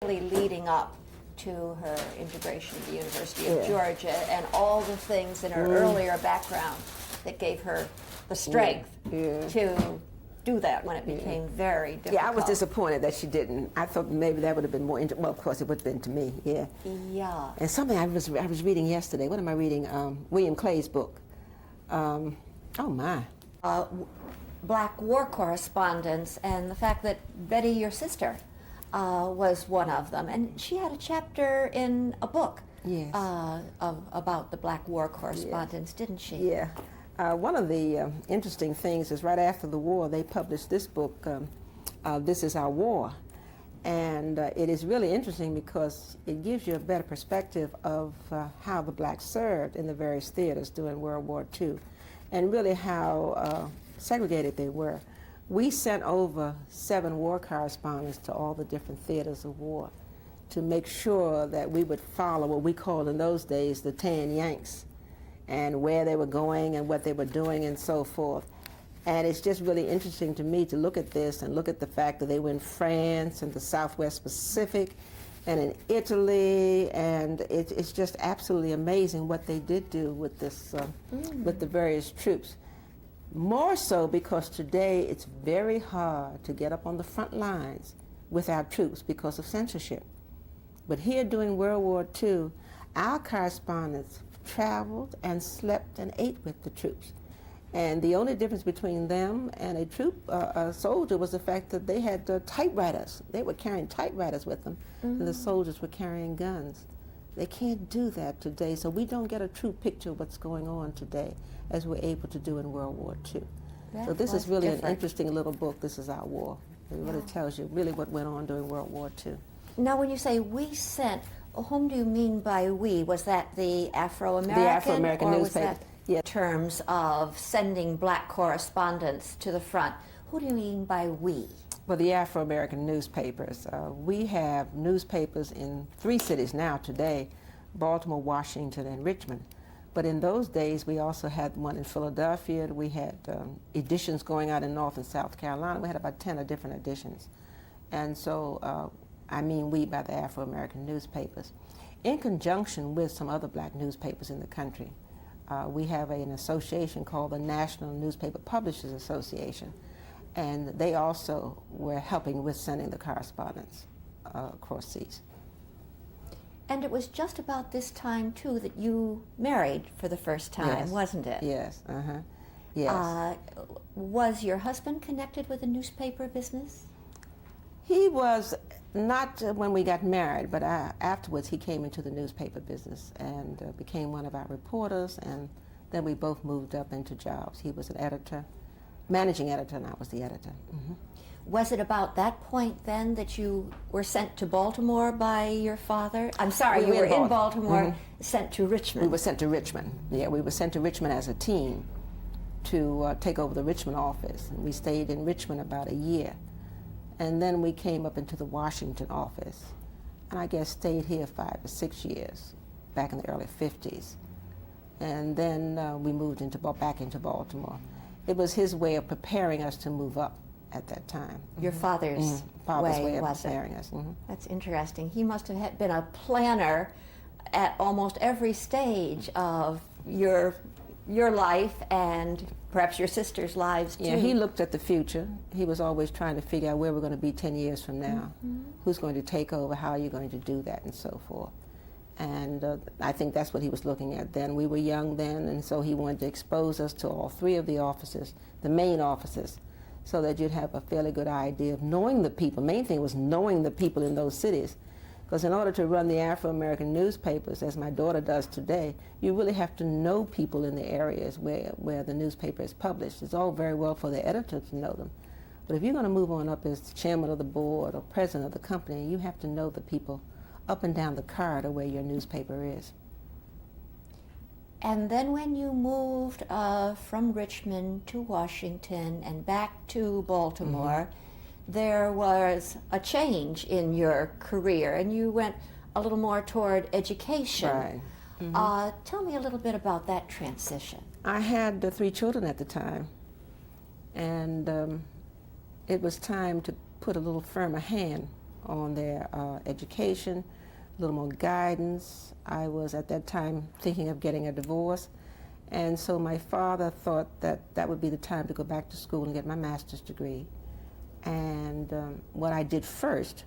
Really leading up to her integration at the University of Georgia and all the things in her earlier background that gave her the strength to do that when it became very difficult. Yeah, I was disappointed that she didn't. I thought maybe that would have been more well, of course it would have been to me, Yeah. And something I was reading yesterday, what am I reading? William Clay's book. Oh my. Black war correspondence, and the fact that Betty, your sister, was one of them. And she had a chapter in a book about the Black war correspondence, didn't she? Yeah. One of the interesting things is right after the war, they published this book, This Is Our War. And it is really interesting because it gives you a better perspective of how the blacks served in the various theaters during World War II, and really how segregated they were. We sent over 7 war correspondents to all the different theaters of war to make sure that we would follow what we called in those days the Tan Yanks, and where they were going and what they were doing and so forth. And it's just really interesting to me to look at this and look at the fact that they were in France and the Southwest Pacific and in Italy, and it's just absolutely amazing what they did do with this, with the various troops. More so because today it's very hard to get up on the front lines with our troops because of censorship. But here during World War II, our correspondents traveled and slept and ate with the troops. And the only difference between them and a soldier was the fact that they had typewriters. They were carrying typewriters with them, and the soldiers were carrying guns. They can't do that today, so we don't get a true picture of what's going on today as we're able to do in World War II. So this is really an interesting little book, This Is Our War. It really tells you really what went on during World War II. Now, when you say we sent, whom do you mean by we? Was that the Afro-American? The Afro-American or newspaper. Was that in terms of sending black correspondents to the front? Who do you mean by we? Well, the Afro-American newspapers. We have newspapers in 3 cities now today, Baltimore, Washington, and Richmond. But in those days, we also had one in Philadelphia. We had editions going out in North and South Carolina. We had about 10 different editions. And so, I mean we by the Afro-American newspapers. In conjunction with some other black newspapers in the country, we have an association called the National Newspaper Publishers Association. And they also were helping with sending the correspondence across seas. And it was just about this time, too, that you married for the first time, wasn't it? Yes, yes. Was your husband connected with the newspaper business? He was not when we got married, but afterwards he came into the newspaper business and became one of our reporters, and then we both moved up into jobs. He was an editor, managing editor, and I was the editor. Was it about that point then that you were sent to Baltimore by your father? I'm sorry, you were in Baltimore, sent to Richmond. We were sent to Richmond. Yeah, we were sent to Richmond as a team to take over the Richmond office. And we stayed in Richmond about a year. And then we came up into the Washington office. And I guess stayed here 5 or 6 years, back in the early 50s. And then we moved back into Baltimore. It was his way of preparing us to move up at that time. Your father's way of was preparing us. That's interesting. He must have been a planner at almost every stage of your life and perhaps your sister's lives too. Yeah, he looked at the future. He was always trying to figure out where we're going to be 10 years from now. Who's going to take over, how are you going to do that, and so forth. And I think that's what he was looking at then. We were young then, and so he wanted to expose us to all 3 of the offices, the main offices, so that you'd have a fairly good idea of knowing the people. Main thing was knowing the people in those cities. Because in order to run the Afro-American newspapers, as my daughter does today, you really have to know people in the areas where the newspaper is published. It's all very well for the editor to know them. But if you're going to move on up as chairman of the board or president of the company, you have to know the people up and down the corridor where your newspaper is. And then when you moved from Richmond to Washington and back to Baltimore, there was a change in your career, and you went a little more toward education. Right. Tell me a little bit about that transition. I had 3 children at the time, and it was time to put a little firmer hand on their education, a little more guidance. I was at that time thinking of getting a divorce, and so my father thought that that would be the time to go back to school and get my master's degree. And what I did first,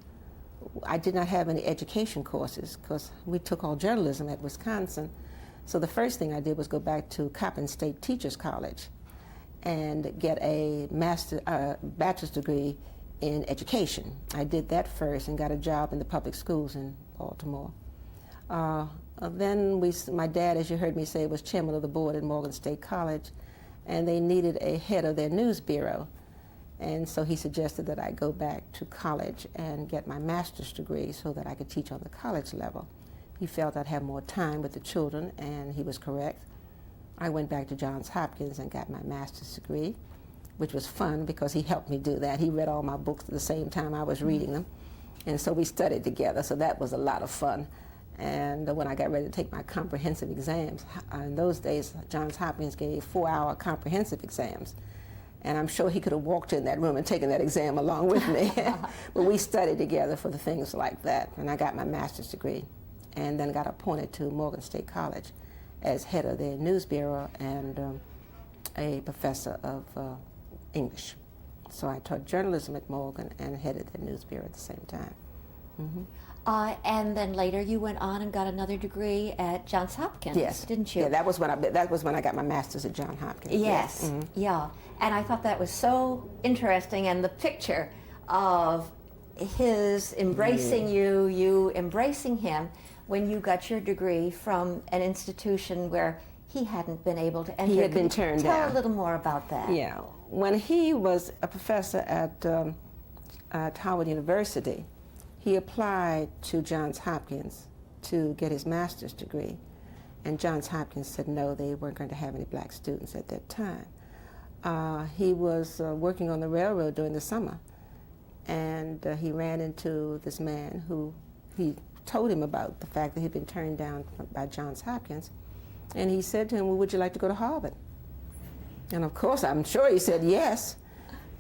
I did not have any education courses because we took all journalism at Wisconsin. So the first thing I did was go back to Coppin State Teachers College and get a bachelor's degree in education. I did that first and got a job in the public schools in Baltimore. Then my dad, as you heard me say, was chairman of the board at Morgan State College, and they needed a head of their news bureau. And so he suggested that I go back to college and get my master's degree so that I could teach on the college level. He felt I'd have more time with the children, and he was correct. I went back to Johns Hopkins and got my master's degree, which was fun because he helped me do that. He read all my books at the same time I was reading them, and so we studied together, so that was a lot of fun. And when I got ready to take my comprehensive exams, in those days, Johns Hopkins gave 4-hour comprehensive exams. And I'm sure he could have walked in that room and taken that exam along with me. But we studied together for the things like that. And I got my master's degree and then got appointed to Morgan State College as head of their news bureau and a professor of English. So I taught journalism at Morgan and headed the news bureau at the same time. Mm-hmm. And then later you went on and got another degree at Johns Hopkins, yes, didn't you? Yeah, that was when I got my master's at Johns Hopkins. Yes, Mm-hmm. yeah. And I thought that was so interesting, and the picture of his embracing you embracing him when you got your degree from an institution where he hadn't been able to enter. He had been turned down. Tell a little more about that. Yeah. When he was a professor at Howard University, he applied to Johns Hopkins to get his master's degree, and Johns Hopkins said no, they weren't going to have any black students at that time. He was working on the railroad during the summer, and he ran into this man who he told him about the fact that he'd been turned down by Johns Hopkins, and he said to him, well, would you like to go to Harvard? And of course, I'm sure he said yes.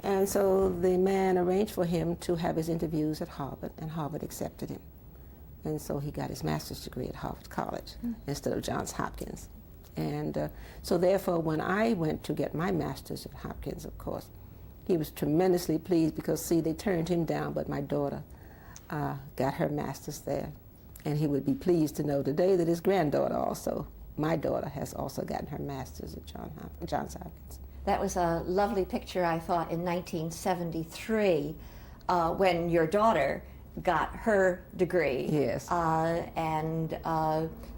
And so the man arranged for him to have his interviews at Harvard, and Harvard accepted him. And so he got his master's degree at Harvard College instead of Johns Hopkins. And so therefore, when I went to get my master's at Hopkins, of course, he was tremendously pleased because, see, they turned him down, but my daughter got her master's there. And he would be pleased to know today that his granddaughter also, my daughter, has also gotten her master's at Johns Hopkins. That was a lovely picture, I thought, in 1973 when your daughter got her degree. Yes. And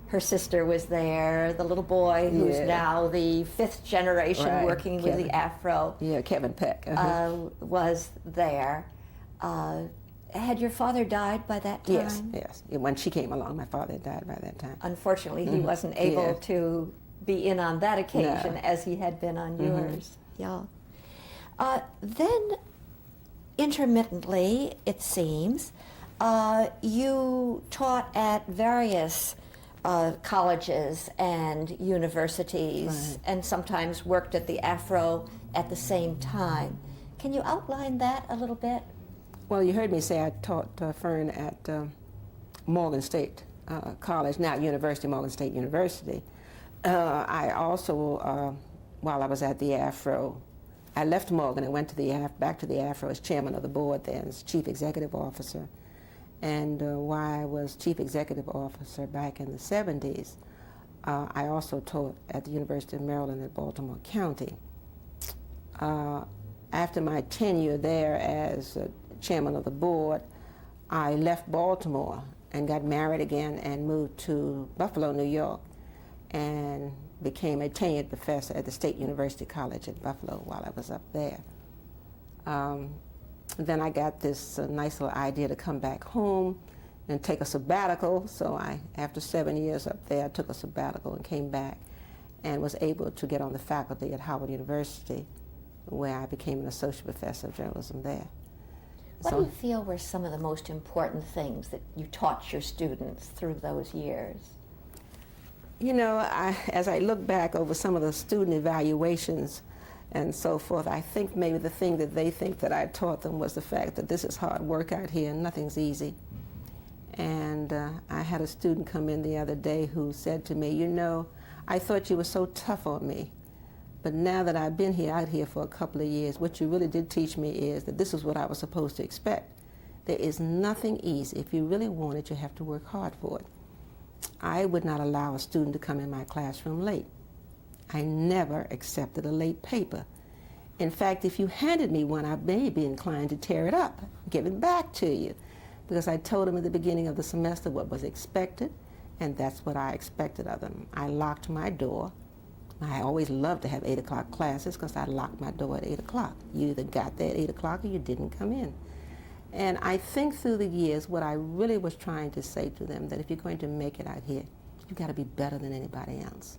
her sister was there, the little boy who's now the 5th generation working with the Afro. Yeah, Kevin Peck. Was there. Had your father died by that time? Yes, yes. When she came along, my father had died by that time. Unfortunately, he wasn't able to be in on that occasion as he had been on yours. Yeah. Then, intermittently, it seems, you taught at various colleges and universities and sometimes worked at the Afro at the same time. Can you outline that a little bit? Well, you heard me say I taught Fern at Morgan State College, now University, Morgan State University. I also, while I was at the Afro, I left Morgan and went to back to the Afro as chairman of the board then, as chief executive officer. And while I was chief executive officer back in the 70s, I also taught at the University of Maryland at Baltimore County. After my tenure there as chairman of the board, I left Baltimore and got married again and moved to Buffalo, New York, and became a tenured professor at the State University College at Buffalo while I was up there. Then I got this nice little idea to come back home and take a sabbatical, so after 7 years up there, I took a sabbatical and came back and was able to get on the faculty at Howard University, where I became an associate professor of journalism there. What do you feel were some of the most important things that you taught your students through those years? You know, as I look back over some of the student evaluations, and so forth. I think maybe the thing that they think that I taught them was the fact that this is hard work out here and nothing's easy. And I had a student come in the other day who said to me, you know, I thought you were so tough on me, but now that I've been out here for a couple of years, what you really did teach me is that this is what I was supposed to expect. There is nothing easy. If you really want it, you have to work hard for it. I would not allow a student to come in my classroom late. I never accepted a late paper. In fact, if you handed me one, I may be inclined to tear it up, give it back to you, because I told them at the beginning of the semester what was expected, and that's what I expected of them. I locked my door. I always loved to have 8 o'clock classes because I locked my door at 8 o'clock. You either got there at 8 o'clock or you didn't come in. And I think through the years, what I really was trying to say to them, that if you're going to make it out here, you've got to be better than anybody else.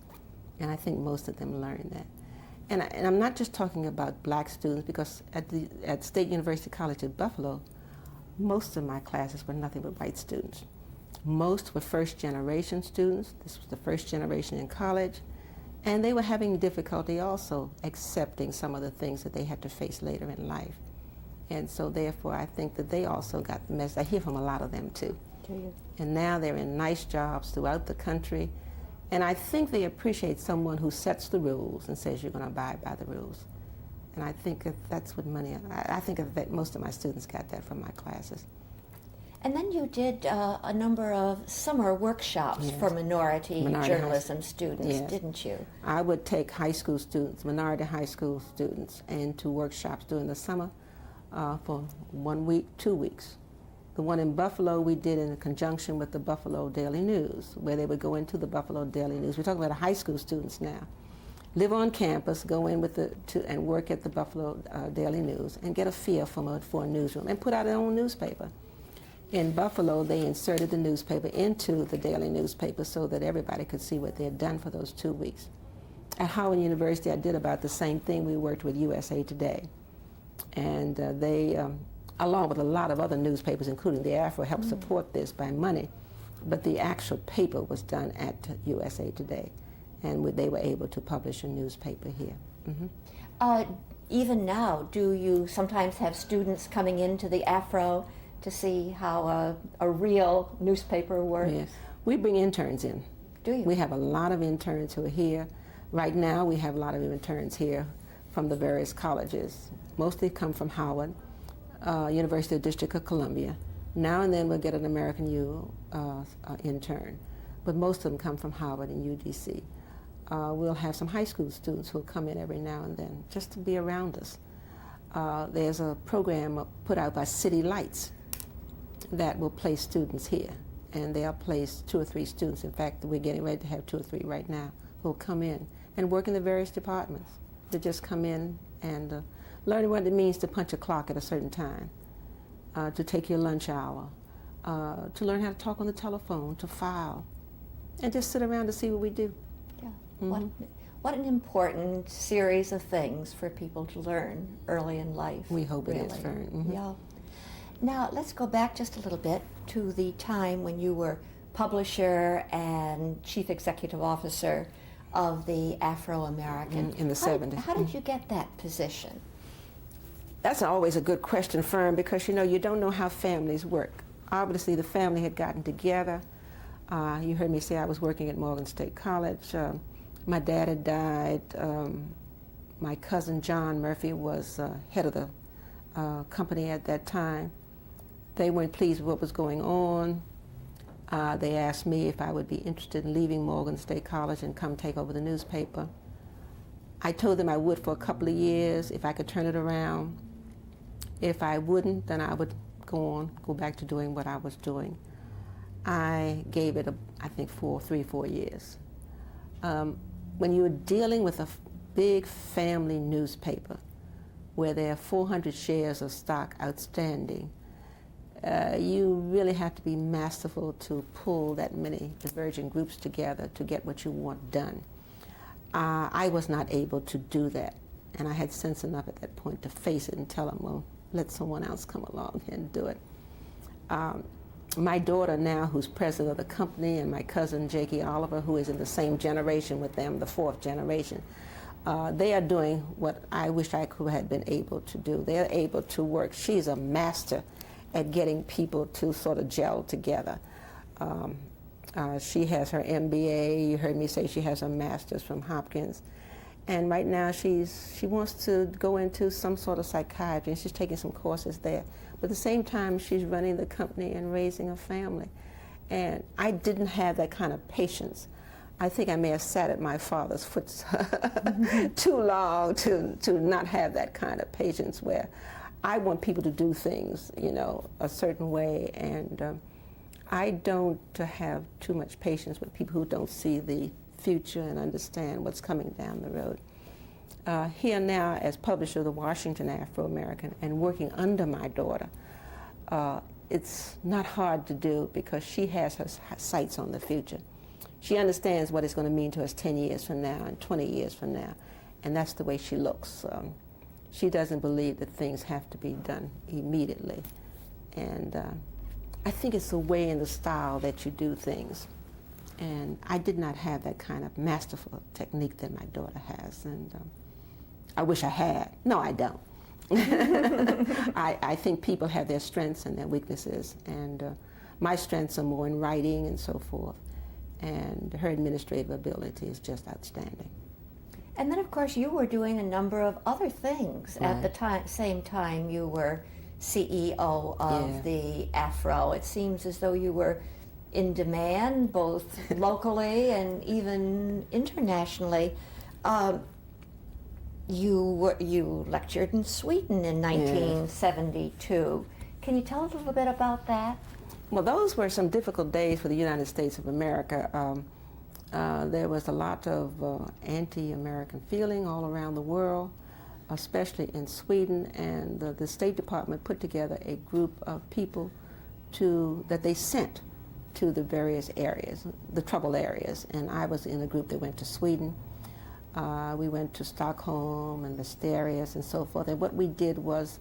And I think most of them learned that. And I'm not just talking about black students, because at State University College at Buffalo, most of my classes were nothing but white students. Most were first-generation students. This was the first generation in college. And they were having difficulty also accepting some of the things that they had to face later in life. And so therefore, I think that they also got the message. I hear from a lot of them too. Do you? And now they're in nice jobs throughout the country. And I think they appreciate someone who sets the rules and says you're going to abide by the rules. And I think that's what I think that most of my students got that from my classes. And then you did a number of summer workshops for minority journalism students, didn't you? I would take high school students, minority high school students, into workshops during the summer for 1 week, 2 weeks. The one in Buffalo we did in conjunction with the Buffalo Daily News, where they would go into the Buffalo Daily News. We're talking about high school students now. Live on campus, go in with and work at the Buffalo Daily News and get a feel for a newsroom and put out their own newspaper. In Buffalo, they inserted the newspaper into the daily newspaper so that everybody could see what they had done for those 2 weeks. At Howard University, I did about the same thing. We worked with USA Today. And they, along with a lot of other newspapers, including the Afro, helped support this by money. But the actual paper was done at USA Today. And they were able to publish a newspaper here. Even now, do you sometimes have students coming into the Afro to see how a real newspaper works? Yes. We bring interns in. Do you? We have a lot of interns who are here. Right now, we have a lot of interns here from the various colleges. Mostly come from Howard, University of District of Columbia. Now and then we'll get an American U intern, but most of them come from Howard and UDC. We'll have some high school students who will come in every now and then just to be around us. There's a program put out by City Lights that will place students here, and they'll place 2 or 3 students. In fact, we're getting ready to have 2 or 3 right now who will come in and work in the various departments. They just come in and learn what it means to punch a clock at a certain time, to take your lunch hour, to learn how to talk on the telephone, to file, and just sit around to see what we do. Yeah. What an important series of things for people to learn early in life. We hope it is, Fern. Yeah. Now, let's go back just a little bit to the time when you were publisher and chief executive officer of the Afro-American. In the 70s. How did you get that position? That's always a good question, Fern, because you don't know how families work. Obviously, the family had gotten together. You heard me say I was working at Morgan State College. My dad had died. My cousin John Murphy was head of the company at that time. They weren't pleased with what was going on. They asked me if I would be interested in leaving Morgan State College and come take over the newspaper. I told them I would for a couple of years if I could turn it around. If I wouldn't, then I would go back to doing what I was doing. I gave it, I think, 3-4 years. When you're dealing with a big family newspaper where there are 400 shares of stock outstanding, you really have to be masterful to pull that many divergent groups together to get what you want done. I was not able to do that, and I had sense enough at that point to face it and tell them, well, let someone else come along and do it. My daughter now, who's president of the company, and my cousin Jakey Oliver, who is in the same generation with them, the 4th generation, They are doing what I wish I could have been able to do. They're able to work. She's a master at getting people to sort of gel together. She has her MBA. You heard me say she has a master's from Hopkins. And right now she wants to go into some sort of psychiatry, and she's taking some courses there. But at the same time, she's running the company and raising a family. And I didn't have that kind of patience. I think I may have sat at my father's foot too long to not have that kind of patience where I want people to do things, you know, a certain way. And I don't have too much patience with people who don't see the future and understand what's coming down the road. Here now as publisher of the Washington Afro-American and working under my daughter, it's not hard to do because she has her sights on the future. She understands what it's going to mean to us 10 years from now and 20 years from now, and that's the way she looks. She doesn't believe that things have to be done immediately. And I think it's the way and the style that you do things. And I did not have that kind of masterful technique that my daughter has. And I wish I had. No, I don't. I think people have their strengths and their weaknesses. And my strengths are more in writing and so forth. And her administrative ability is just outstanding. And then, of course, you were doing a number of other things Right. at the same time you were CEO of the Afro. It seems as though you were in demand both locally and even internationally. You lectured in Sweden in 1972. Can you tell us a little bit about that? Well, those were some difficult days for the United States of America. There was a lot of anti-American feeling all around the world, especially in Sweden, and the State Department put together a group of people that they sent to the various areas, the troubled areas, and I was in a group that went to Sweden. We went to Stockholm and Mysterious and so forth, and what we did was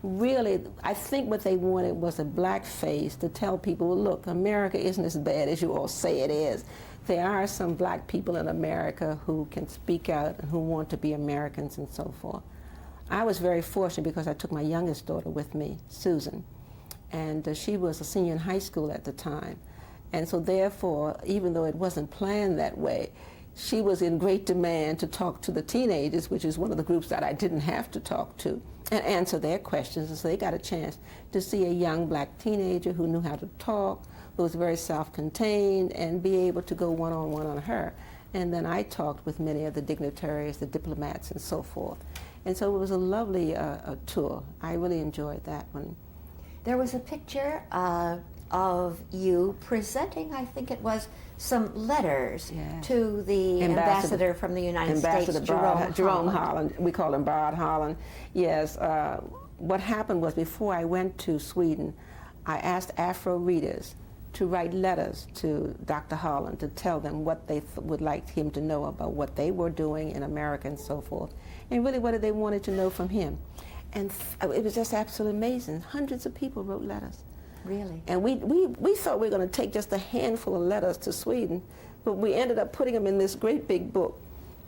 really, I think what they wanted was a black face to tell people, well, look, America isn't as bad as you all say it is. There are some black people in America who can speak out and who want to be Americans and so forth. I was very fortunate because I took my youngest daughter with me, Susan, and she was a senior in high school at the time. And so therefore, even though it wasn't planned that way, she was in great demand to talk to the teenagers, which is one of the groups that I didn't have to talk to, and answer their questions. And so they got a chance to see a young black teenager who knew how to talk, who was very self-contained, and be able to go one-on-one on her. And then I talked with many of the dignitaries, the diplomats, and so forth. And so it was a lovely tour. I really enjoyed that one. There was a picture of you presenting, I think it was, some letters to the ambassador from the United States, Jerome Holland. We call him Brad Holland. Yes. What happened was before I went to Sweden, I asked Afro readers to write letters to Dr. Holland to tell them what they would like him to know about what they were doing in America and so forth, and really what they wanted to know from him. And it was just absolutely amazing. Hundreds of people wrote letters. Really? And we thought we were going to take just a handful of letters to Sweden, but we ended up putting them in this great big book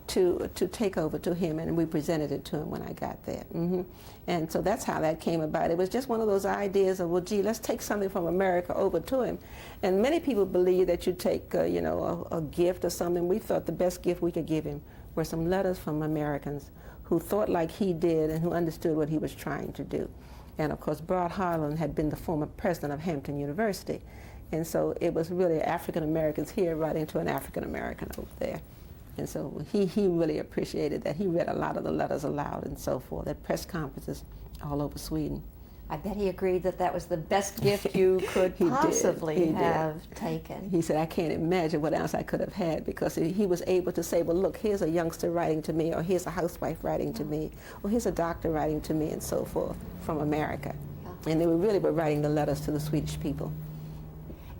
to take over to him, and we presented it to him when I got there. And so that's how that came about. It was just one of those ideas of, well, gee, let's take something from America over to him. And many people believe that you take, you know, a gift or something. We thought the best gift we could give him were some letters from Americans who thought like he did and who understood what he was trying to do. And of course, Brad Holland had been the former president of Hampton University. And so it was really African Americans here writing to an African American over there. And so he really appreciated that. He read a lot of the letters aloud and so forth at press conferences all over Sweden. I bet he agreed that that was the best gift you could possibly have taken. He said, I can't imagine what else I could have had, because he was able to say, well, look, here's a youngster writing to me, or here's a housewife writing to me, or here's a doctor writing to me, and so forth, from America. And they really were writing the letters to the Swedish people.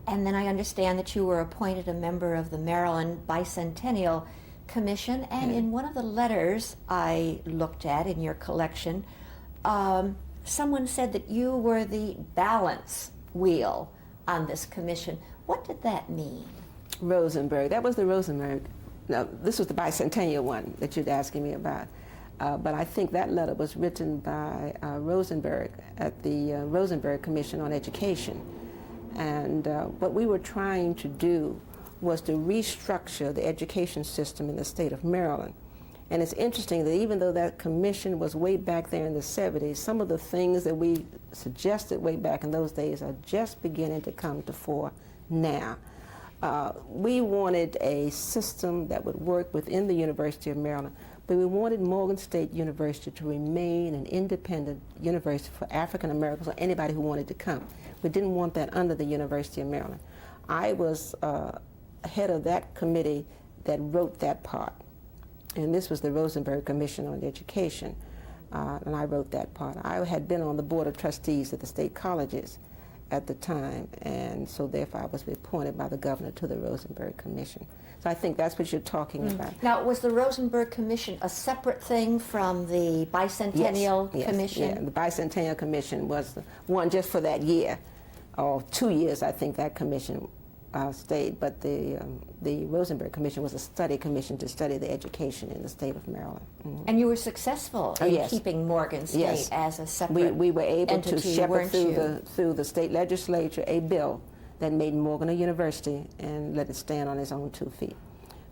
And then I understand that you were appointed a member of the Maryland Bicentennial Commission, and in one of the letters I looked at in your collection, someone said that you were the balance wheel on this commission. What did that mean? Rosenberg. That was the Rosenberg no, this was the bicentennial one that you're asking me about. But I think that letter was written by Rosenberg at the Rosenberg Commission on Education. And what we were trying to do was to restructure the education system in the state of Maryland. And it's interesting that even though that commission was way back there in the 70s, some of the things that we suggested way back in those days are just beginning to come to fore now. We wanted a system that would work within the University of Maryland, but we wanted Morgan State University to remain an independent university for African Americans or anybody who wanted to come. We didn't want that under the University of Maryland. I was head of that committee that wrote that part. And this was the Rosenberg Commission on Education, and I wrote that part. I had been on the Board of Trustees at the state colleges at the time, and so therefore I was appointed by the governor to the Rosenberg Commission. So I think that's what you're talking about. Now, was the Rosenberg Commission a separate thing from the Bicentennial Commission? Yeah, the Bicentennial Commission was the one just for that year, or 2 years I think that commission stayed, but the Rosenberg Commission was a study commission to study the education in the state of Maryland. Mm-hmm. And you were successful in keeping Morgan State as a separate we were able entity, to shepherd through the state legislature a bill that made Morgan a university and let it stand on its own 2 feet.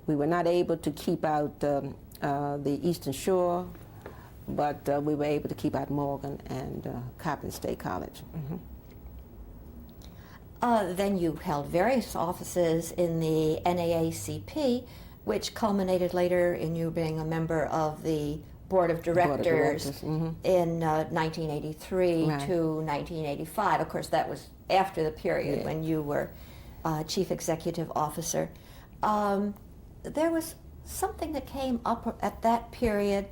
We were not able to keep out the Eastern Shore, but we were able to keep out Morgan and Coppin State College. Mm-hmm. Then you held various offices in the NAACP, which culminated later in you being a member of the Board of Directors mm-hmm. in 1983 to 1985. Of course, that was after the period when you were Chief Executive Officer. There was something that came up at that period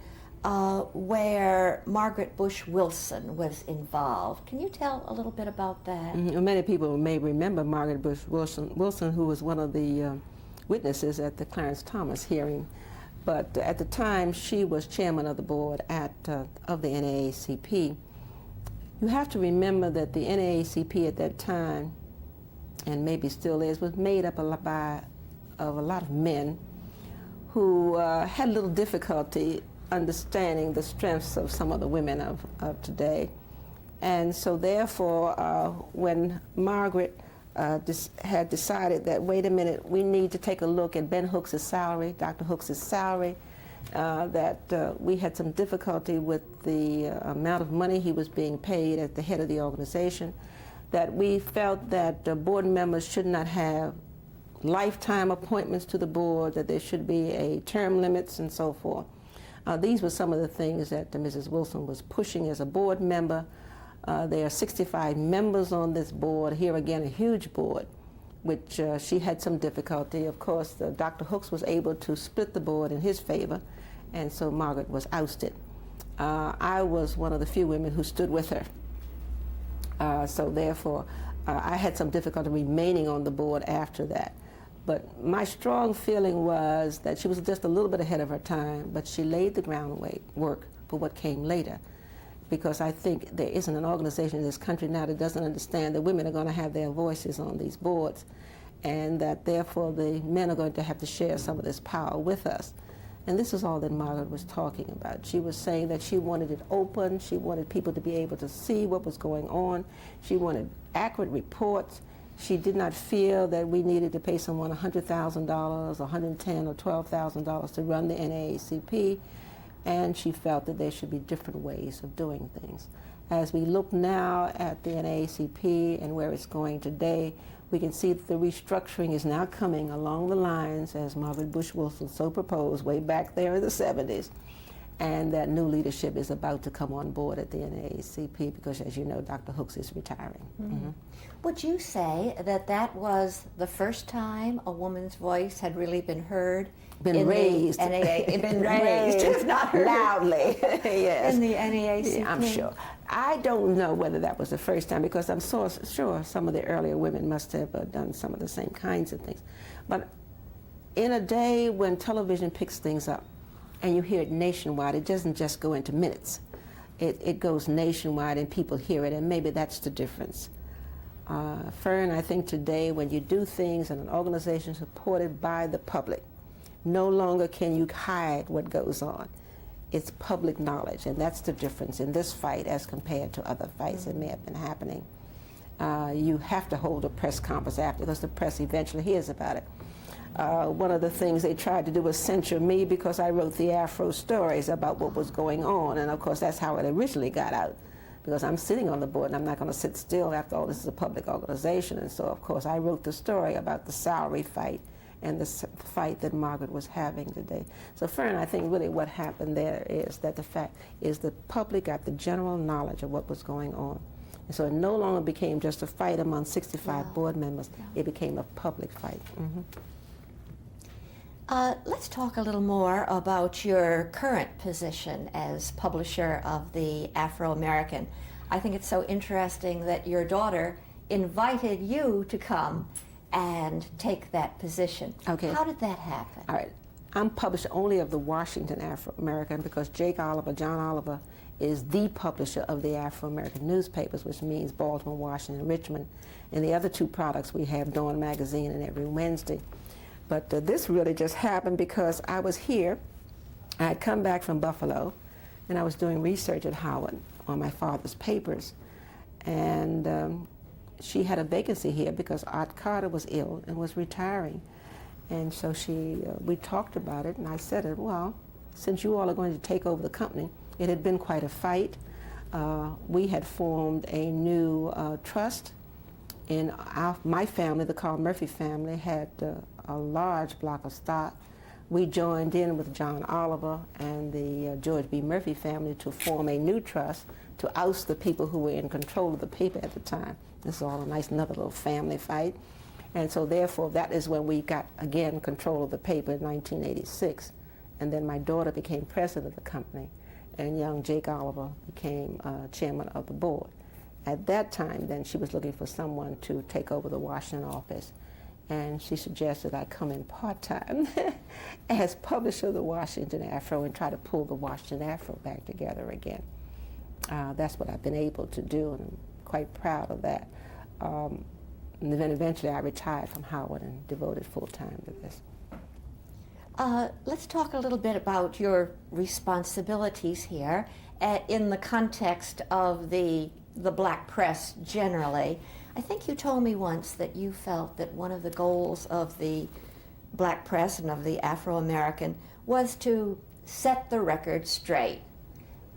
where Margaret Bush Wilson was involved. Can you tell a little bit about that? Mm-hmm. Many people may remember Margaret Bush Wilson, who was one of the witnesses at the Clarence Thomas hearing. But at the time, she was chairman of the board of the NAACP. You have to remember that the NAACP at that time, and maybe still is, was made up of a lot of men who had a little difficulty understanding the strengths of some of the women of today. And so therefore, when Margaret had decided that, wait a minute, we need to take a look at Ben Hooks' salary, Dr. Hooks' salary, that we had some difficulty with the amount of money he was being paid as the head of the organization, that we felt that board members should not have lifetime appointments to the board, that there should be a term limits and so forth. These were some of the things that Mrs. Wilson was pushing as a board member. There are 65 members on this board. Here again, a huge board, which she had some difficulty. Of course, Dr. Hooks was able to split the board in his favor, and so Margaret was ousted. I was one of the few women who stood with her. So therefore, I had some difficulty remaining on the board after that. But my feeling was that she was just a little bit ahead of her time, but she laid the groundwork for what came later. Because I think there isn't an organization in this country now that doesn't understand that women are going to have their voices on these boards, and that therefore the men are going to have to share some of this power with us. And this is all that Margaret was talking about. She was saying that she wanted it open, she wanted people to be able to see what was going on, she wanted accurate reports. She did not feel that we needed to pay someone $100,000, $110,000 or $12,000 to run the NAACP, and she felt that there should be different ways of doing things. As we look now at the NAACP and where it's going today, we can see that the restructuring is now coming along the lines as Margaret Bush Wilson so proposed way back there in the 70s, and that new leadership is about to come on board at the NAACP because, as you know, Dr. Hooks is retiring. Mm-hmm. Mm-hmm. Would you say that that was the first time a woman's voice had really been heard? Been raised. Been raised. It's not heard. Loudly. Yes. In the NAACP. Yeah, I'm sure. I don't know whether that was the first time because I'm so sure some of the earlier women must have done some of the same kinds of things. But in a day when television picks things up and you hear it nationwide, it doesn't just go into minutes. It goes nationwide and people hear it, and maybe that's the difference. Fern, I think today when you do things in an organization supported by the public, No longer can you hide what goes on. It's public knowledge, and that's the difference in this fight as compared to other fights that may have been happening. You have to hold a press conference after, because the press eventually hears about it. One of the things they tried to do was censure me because I wrote the Afro stories about what was going on, and of course that's how it originally got out, because I'm sitting on the board and I'm not going to sit still after all. This is a public organization, and so of course I wrote the story about the salary fight and the fight that Margaret was having today. So Fern, I think really what happened there is that the fact is the public got the general knowledge of what was going on. And so it no longer became just a fight among 65 board members. It became a public fight. Let's talk a little more about your current position as publisher of the Afro-American. I think it's so interesting that your daughter invited you to come and take that position. Okay. How did that happen? All right. I'm publisher only of the Washington Afro-American because Jake Oliver, John Oliver, is the publisher of the Afro-American newspapers, which means Baltimore, Washington, and Richmond. And the other two products we have, Dawn Magazine and Every Wednesday. But this really just happened because I was here. I had come back from Buffalo, and I was doing research at Howard on my father's papers. And she had a vacancy here because Art Carter was ill and was retiring. And so we talked about it, and I said, well, since you all are going to take over the company, it had been quite a fight. We had formed a new trust. In my family, the Carl Murphy family, had a large block of stock. We joined in with John Oliver and the George B. Murphy family to form a new trust to oust the people who were in control of the paper at the time. This is all a nice, another little family fight. And so therefore, that is when we got, again, control of the paper in 1986. And then my daughter became president of the company, and young Jake Oliver became chairman of the board. At that time, then, she was looking for someone to take over the Washington office, and she suggested I come in part-time as publisher of the Washington Afro and try to pull the Washington Afro back together again. That's what I've been able to do, and I'm quite proud of that. And then eventually I retired from Howard and devoted full-time to this. Let's talk a little bit about your responsibilities here in the context of the black press generally. I think you told me once that you felt that one of the goals of the black press and of the Afro-American was to set the record straight.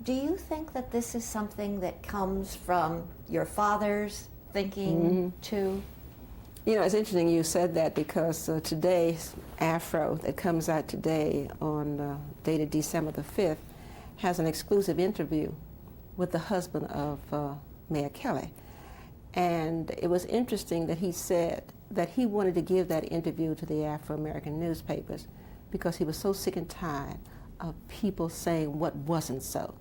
Do you think that this is something that comes from your father's thinking too? You know, it's interesting you said that because today's Afro that comes out today on dated December the 5th has an exclusive interview with the husband of Mayor Kelly. And it was interesting that he said that he wanted to give that interview to the Afro-American newspapers because he was so sick and tired of people saying what wasn't so.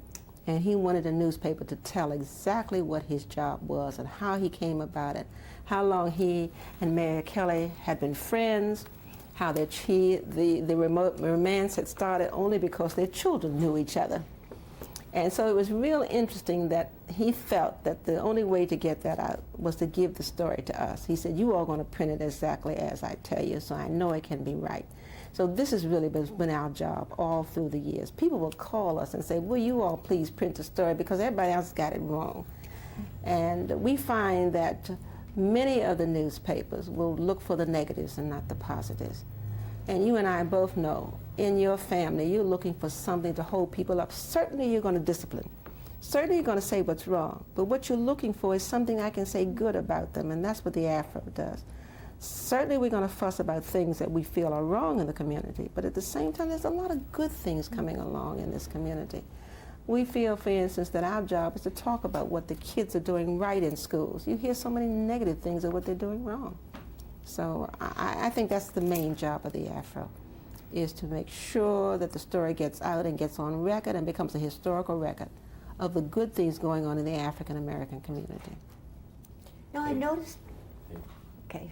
And he wanted a newspaper to tell exactly what his job was and how he came about it, how long he and Mayor Kelly had been friends, how that the romance had started only because their children knew each other. And so it was real interesting that he felt that the only way to get that out was to give the story to us. He said, you are going to print it exactly as I tell you, so I know it can be right. So this has really been our job all through the years. People will call us and say, will you all please print the story because everybody else got it wrong. And we find that many of the newspapers will look for the negatives and not the positives. And you and I both know, in your family, you're looking for something to hold people up. Certainly you're going to discipline. Certainly you're going to say what's wrong. But what you're looking for is something I can say good about them, and that's what the Afro does. Certainly we're going to fuss about things that we feel are wrong in the community, but at the same time, there's a lot of good things coming along in this community. We feel, for instance, that our job is to talk about what the kids are doing right in schools. You hear so many negative things of what they're doing wrong. So I think that's the main job of the Afro, is to make sure that the story gets out and gets on record and becomes a historical record of the good things going on in the African American community. Now I noticed, okay.